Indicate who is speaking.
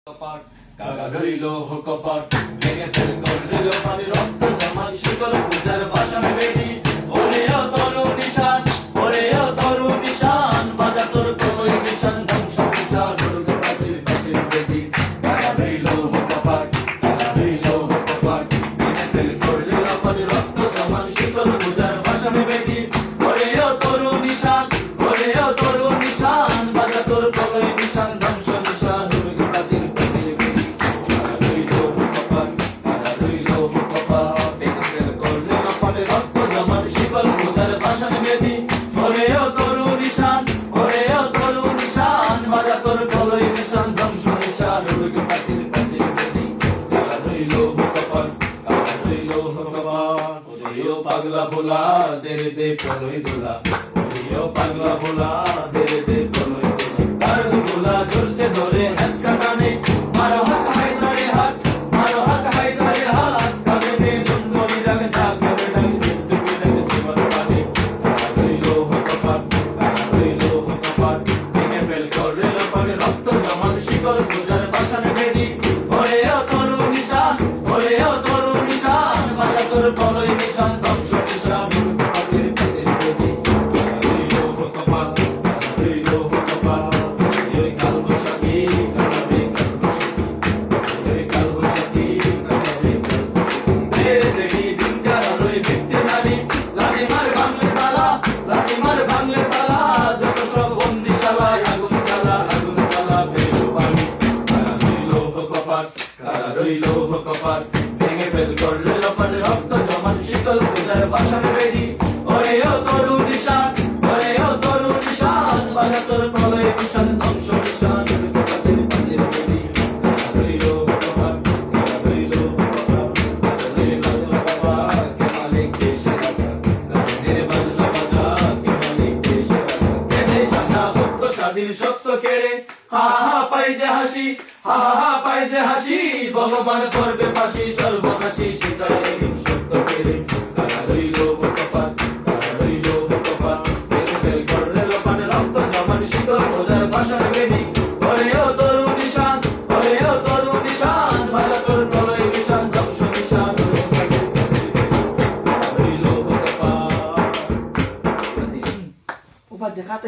Speaker 1: কপাট কারা রইল কপাট ভেঙে ফেল করল পানি রক্ত জমা শিকল পূজার বাসন বেদি ওরে ও তরু নিশান ওরে ও তরু নিশান বাজা তোর প্রলয় নিশান ধ্বংস নিশান দুর্গ প্রাচীর প্রাচীর বেদি কারা রইল কপাট কারা রইল কপাট ভেঙে ফেল করল পানি রক্ত জমা শিকল পূজার বাসন বেদি ওরে ও তরু নিশান ওরে ও তরু নিশান বাজা তোর প্রলয় নিশান ধ্বংস নিশান দুর্গ প্রাচীর পাগলা ভোলা দেরে দে প্রলয় দোলা ওরে ও পাগলা ভোলা দেরে দে প্রলয় দোলা তার ভোলা জোরসে ধরে হ্যাসকা টানে মারো হাত হায়দারে হাত মারো হাত হায়দারে হাত কানে দে দুন্দরি রাগ ডাক করে ডাক জিদ্দুকে ডাক জীবন পানে রইলো কপাট রইলো কপাট ভেঙে ফেল করে লপানে রক্ত জমাল শিকল পূজার বাসন বেদি ওরে ও তরু নিশান ওরে ও তরু নিশান বাজা তোর প্রলয় নিশান ধ্বংস নিশান প্রাচীর প্রাচীর বেদি রইলো কপাট রইলো কপাট ওই কাল বৈশাখী কাটাবে কাল বৈশাখী কাটাবে তেরে দেখি দিনটা রই ভিত্তি নারী লাঠিমার ভাঙলে তালা লাঠিমার ভাঙলে তালা যত সব বন্দিশালায় আগুন জ্বালা ফেলো পানি রইলো কপাট কারা রইলো কপাট ভেঙে ফেল করলে লপাট রক্ত জমাট শীতল পূজার বাসন বেদি ওরে ও তরু নিশান ওরে ও তরু নিশান বাজা তোর প্রলয় নিশান ধ্বংস নিশান প্রাচীর প্রাচীর বেদি কারা রইলো কপাট কারা রইলো কপাট কাদের বাজলা বাবা কে মালিক দেশে রাজা কাদের বাজলা বাজা কে মালিক দেশে রাজা তেনে সাজা ভক্ত স্বাধীন সত্য কেড়ে হা হা পাই যে হাসি হা হা পাই যে হাসি ভগবান করবে ফাঁসি সর্বনাশী শিকারে সত্য কেড়ে কারা রইল কপাট কারা রইল কপাট ভেঙে ফেল করলে লোপান রক্ত জমান শীতল পূজার বাসন বেদি ওরে ও তরু নিশান ওরে ও তরু নিশান বাজা তোর প্রলয় নিশান ধ্বংস নিশান রইল কপাট
Speaker 2: Opa, Jakarta